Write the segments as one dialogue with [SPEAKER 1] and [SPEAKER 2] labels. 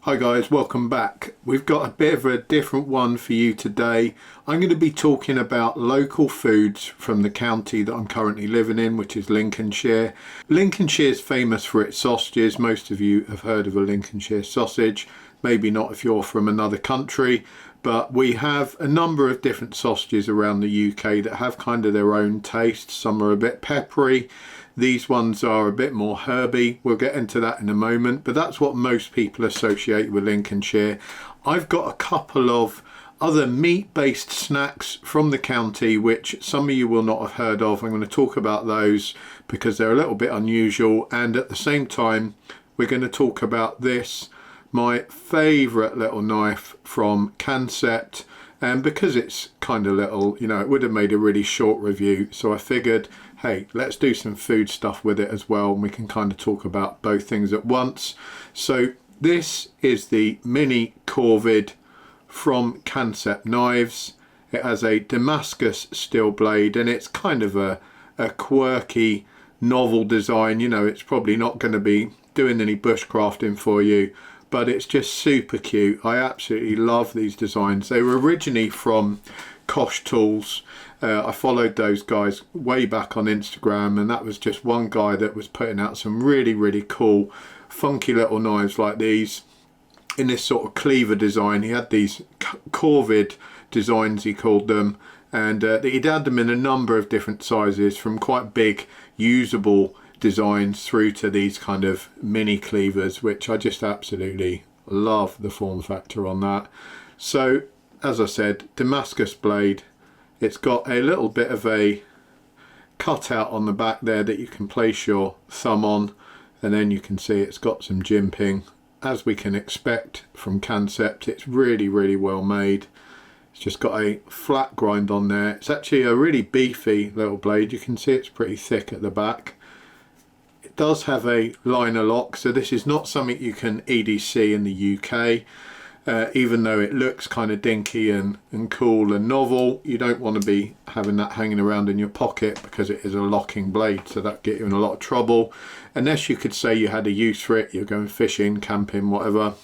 [SPEAKER 1] Hi guys, welcome back. We've got a bit of a different one for you today. I'm going to be talking about local foods from the county that I'm currently living in, which is Lincolnshire. Lincolnshire is famous for its sausages. Most of you have heard of a Lincolnshire sausage, maybe not if you're from another country, but we have a number of different sausages around the UK that have kind of their own taste. Some are a bit peppery. These ones are a bit more herby. We'll get into that in a moment, but that's what most people associate with Lincolnshire. I've got a couple of other meat-based snacks from the county which some of you will not have heard of. I'm going to talk about those because they're a little bit unusual, and at the same time we're going to talk about this, my favourite little knife from Kansept, and because it's kind of little, you know, it would have made a really short review, so I figured, hey, let's do some food stuff with it as well, and we can kind of talk about both things at once. So this is the Mini Korvid from Kansept Knives. It has a Damascus steel blade, and it's kind of a quirky, novel design. You know, it's probably not going to be doing any bushcrafting for you, but it's just super cute. I absolutely love these designs. They were originally from Kosh Tools. I followed those guys way back on Instagram, and that was just one guy that was putting out some really cool funky little knives like these in this sort of cleaver design. He had these corvid designs, he called them, and he'd had them in a number of different sizes, from quite big usable designs through to these kind of mini cleavers, which I just absolutely love the form factor on that. So as I said, Damascus blade. It's got a little bit of a cutout on the back there that you can place your thumb on, and then you can see it's got some jimping, as we can expect from Kansept. It's really well made. It's just got a flat grind on there. It's actually a really beefy little blade. You can see it's pretty thick at the back. It does have a liner lock, so this is not something you can EDC in the UK. Even though it looks kind of dinky and cool and novel, you don't want to be having that hanging around in your pocket because it is a locking blade, so that get you in a lot of trouble. Unless you could say you had a use for it, you're going fishing, camping, whatever.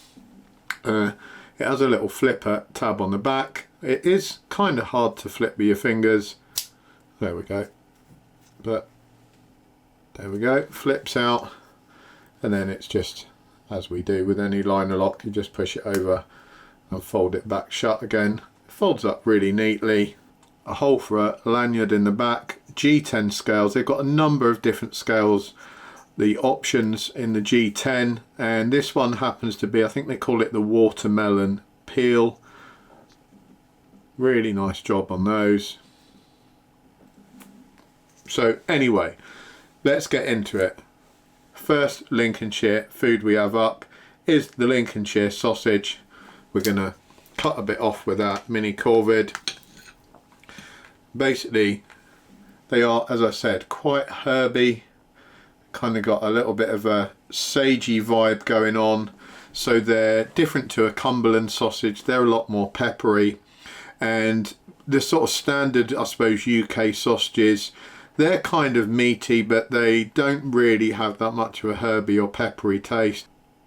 [SPEAKER 1] It has a little flipper tab on the back. It is kind of hard to flip with your fingers. There we go. But there we go, flips out, and then it's just, as we do with any liner lock, you just push it over and fold it back shut again. It folds up really neatly. A hole for a lanyard in the back. G10 scales. They've got a number of different scales, the options in the G10, and this one happens to be, I think they call it the watermelon peel. Really nice job on those. So anyway, let's get into it. First Lincolnshire food we have up is the Lincolnshire sausage. We're going to cut a bit off with that Mini Korvid. Basically, they are, as I said, quite herby. Kind of got a little bit of a sagey vibe going on. So they're different to a Cumberland sausage. They're a lot more peppery. And the sort of standard, I suppose, UK sausages, they're kind of meaty, but they don't really have that much of a herby or peppery taste.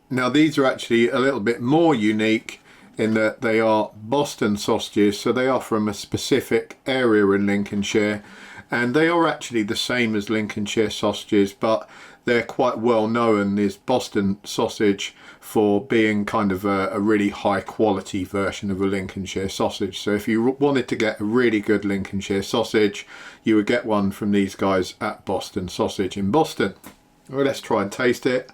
[SPEAKER 1] Now these are actually a little bit more unique in that they are Boston sausages, so they are from a specific area in Lincolnshire, and they are actually the same as Lincolnshire sausages, but they're quite well known as Boston sausage for being kind of a really high quality version of a Lincolnshire sausage. So if you wanted to get a really good Lincolnshire sausage, you would get one from these guys at Boston Sausage in Boston. Well, let's try and taste it.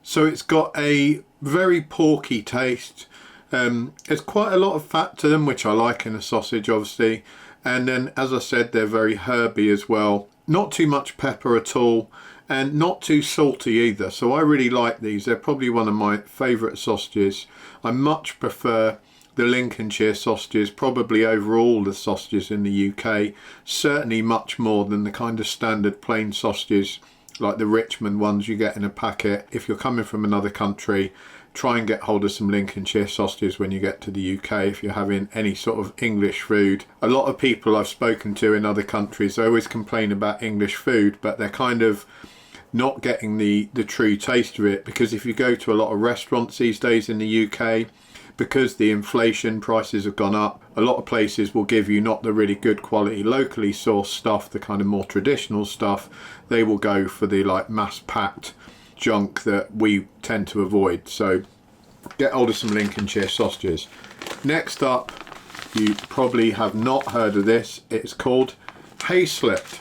[SPEAKER 1] So it's got a very porky taste. There's quite a lot of fat to them, which I like in a sausage, obviously. And then, as I said, they're very herby as well. Not too much pepper at all, and not too salty either. So I really like these. They're probably one of my favourite sausages. I much prefer the Lincolnshire sausages probably over all the sausages in the UK. Certainly much more than the kind of standard plain sausages like the Richmond ones you get in a packet. If you're coming from another country, try and get hold of some Lincolnshire sausages when you get to the UK if you're having any sort of English food. A lot of people I've spoken to in other countries, they always complain about English food, but they're kind of not getting the true taste of it, because if you go to a lot of restaurants these days in the UK, because the inflation, prices have gone up, a lot of places will give you not the really good quality locally sourced stuff, the kind of more traditional stuff. They will go for the like mass packed junk that we tend to avoid. So get hold of some Lincolnshire sausages. Next up, you probably have not heard of this. It's called haslet.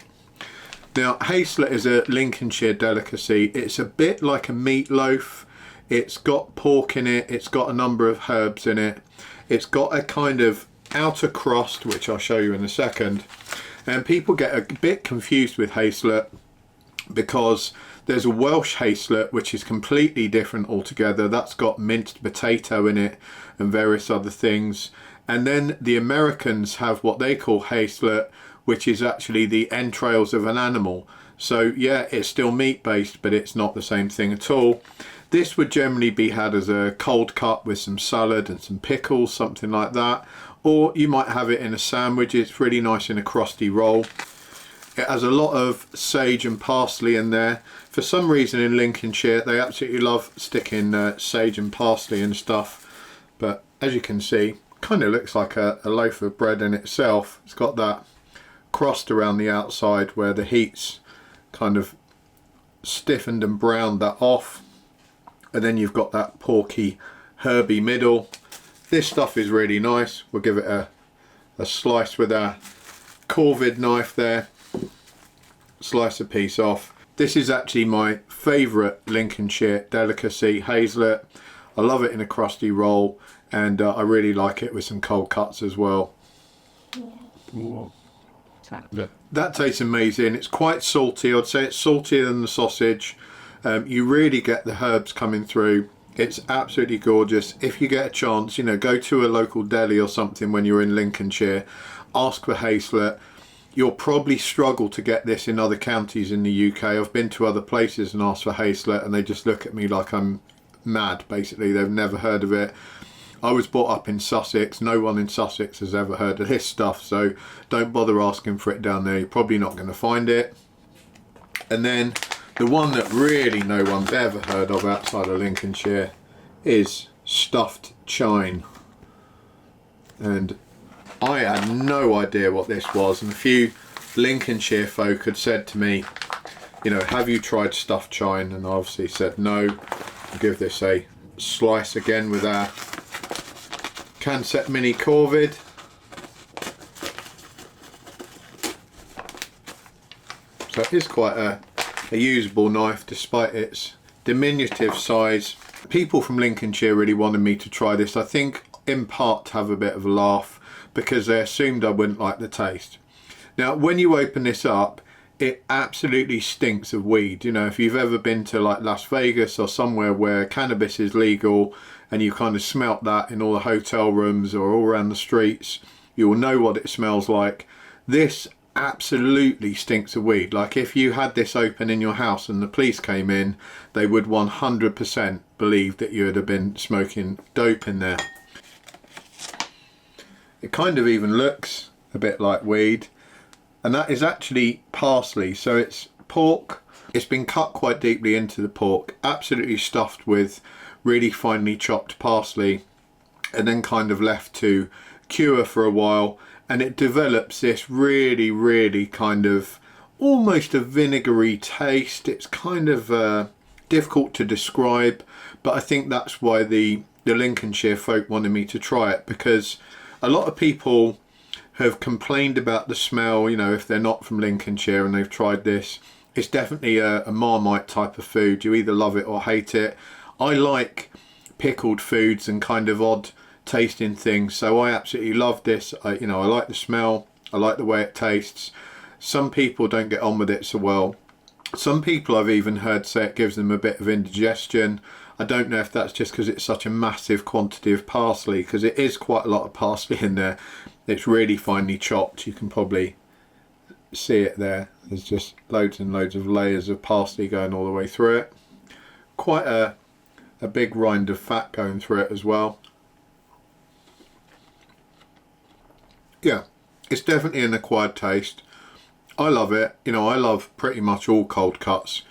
[SPEAKER 1] Now, haslet is a Lincolnshire delicacy. It's a bit like a meatloaf. It's got pork in it. It's got a number of herbs in it. It's got a kind of outer crust, which I'll show you in a second. And people get a bit confused with haslet because there's a Welsh haslet, which is completely different altogether. That's got minced potato in it and various other things. And then the Americans have what they call haslet, which is actually the entrails of an animal. So yeah, it's still meat based, but it's not the same thing at all. This would generally be had as a cold cut with some salad and some pickles, something like that. Or you might have it in a sandwich. It's really nice in a crusty roll. It has a lot of sage and parsley in there. For some reason in Lincolnshire, they absolutely love sticking sage and parsley and stuff. But as you can see, kind of looks like a loaf of bread in itself. It's got that crust around the outside where the heat's kind of stiffened and browned that off. And then you've got that porky, herby middle. This stuff is really nice. We'll give it a slice with our corvid knife there. Slice a piece off. This is actually my favourite Lincolnshire delicacy, haslet. I love it in a crusty roll, and I really like it with some cold cuts as well.
[SPEAKER 2] Yeah.
[SPEAKER 1] That tastes amazing. It's quite salty. I'd say it's saltier than the sausage. You really get the herbs coming through. It's absolutely gorgeous. If you get a chance, you know, go to a local deli or something when you're in Lincolnshire, ask for haslet. You'll probably struggle to get this in other counties in the UK. I've been to other places and asked for haslet and they just look at me like I'm mad, basically. They've never heard of it. I was brought up in Sussex. No one in Sussex has ever heard of this stuff, so don't bother asking for it down there. You're probably not going to find it. And then the one that really no one's ever heard of outside of Lincolnshire is stuffed chine. And I had no idea what this was, and a few Lincolnshire folk had said to me, you know, have you tried stuffed chine? And I obviously said no. I'll give this a slice again with our Kansept Mini Korvid. So it is quite a usable knife despite its diminutive size. People from Lincolnshire really wanted me to try this, I think in part to have a bit of a laugh, because they assumed I wouldn't like the taste. Now when you open this up, it absolutely stinks of weed. You know, if you've ever been to like Las Vegas or somewhere where cannabis is legal and you kind of smelt that in all the hotel rooms or all around the streets, you will know what it smells like. This absolutely stinks of weed. Like if you had this open in your house and the police came in, they would 100% believe that you would have been smoking dope in there. It kind of even looks a bit like weed, and that is actually parsley. So it's pork. It's been cut quite deeply into the pork, absolutely stuffed with really finely chopped parsley, and then kind of left to cure for a while, and it develops this really kind of almost a vinegary taste. It's kind of difficult to describe, but I think that's why the Lincolnshire folk wanted me to try it, because a lot of people have complained about the smell, you know, if they're not from Lincolnshire and they've tried this. It's definitely a Marmite type of food. You either love it or hate it. I like pickled foods and kind of odd tasting things, so I absolutely love this. I like the smell, I like the way it tastes. Some people don't get on with it so well. Some people I've even heard say it gives them a bit of indigestion. I don't know if that's just because it's such a massive quantity of parsley, because it is quite a lot of parsley in there. It's really finely chopped. You can probably see it there. There's just loads and loads of layers of parsley going all the way through it. Quite a big rind of fat going through it as well. Yeah, it's definitely an acquired taste. I love it. You know, I love pretty much all cold cuts.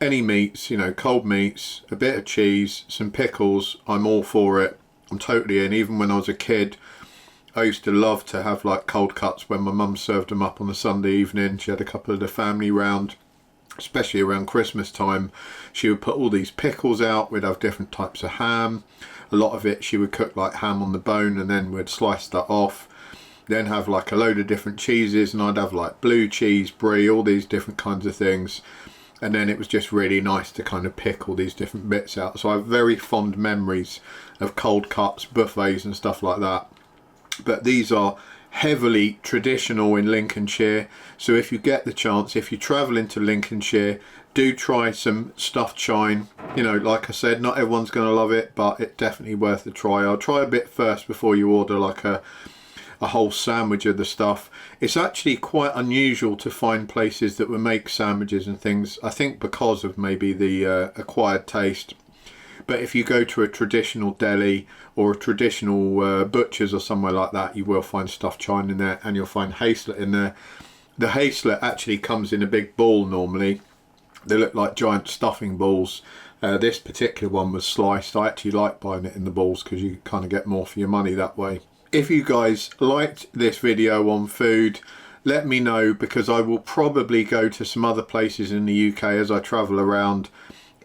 [SPEAKER 1] any meats, you know, cold meats, a bit of cheese, some pickles, I'm all for it. I'm totally in. Even when I was a kid, I used to love to have like cold cuts when my mum served them up on a Sunday evening. She had a couple of the family round, especially around Christmas time. She would put all these pickles out. We'd have different types of ham. A lot of it she would cook like ham on the bone, and then we'd slice that off. Then have like a load of different cheeses, and I'd have like blue cheese, brie, all these different kinds of things. And then it was just really nice to kind of pick all these different bits out. So I have very fond memories of cold cuts, buffets and stuff like that. But these are heavily traditional in Lincolnshire. So if you get the chance, if you travel into Lincolnshire, do try some stuffed chine. You know, like I said, not everyone's going to love it, but it's definitely worth a try. I'll try a bit first before you order like a whole sandwich of the stuff. It's actually quite unusual to find places that will make sandwiches and things, I think because of maybe the acquired taste. But if you go to a traditional deli or a traditional butcher's or somewhere like that, you will find stuffed chine in there, and you'll find haslet in there. The haslet actually comes in a big ball normally. They look like giant stuffing balls. This particular one was sliced. I actually like buying it in the balls because you kind of get more for your money that way. If you guys liked this video on food, let me know, because I will probably go to some other places in the UK as I travel around.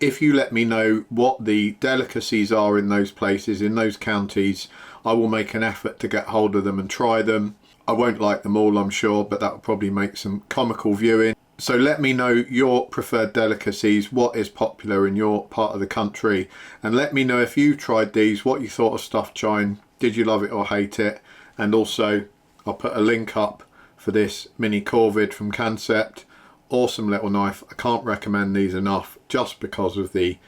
[SPEAKER 1] If you let me know what the delicacies are in those places, in those counties, I will make an effort to get hold of them and try them. I won't like them all, I'm sure, but that will probably make some comical viewing. So let me know your preferred delicacies, what is popular in your part of the country, and let me know if you tried these, what you thought of stuffed chine. Did you love it or hate it? And also, I'll put a link up for this Mini Korvid from Kansept. Awesome little knife. I can't recommend these enough just because of the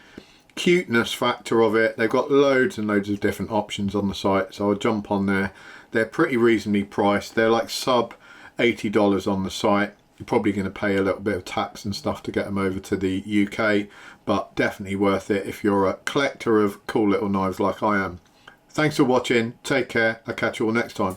[SPEAKER 1] cuteness factor of it. They've got loads and loads of different options on the site, so I'll jump on there. They're pretty reasonably priced. They're like sub $80 on the site. You're probably going to pay a little bit of tax and stuff to get them over to the UK, but definitely worth it if you're a collector of cool little knives like I am. Thanks for watching. Take care. I'll catch you all next time.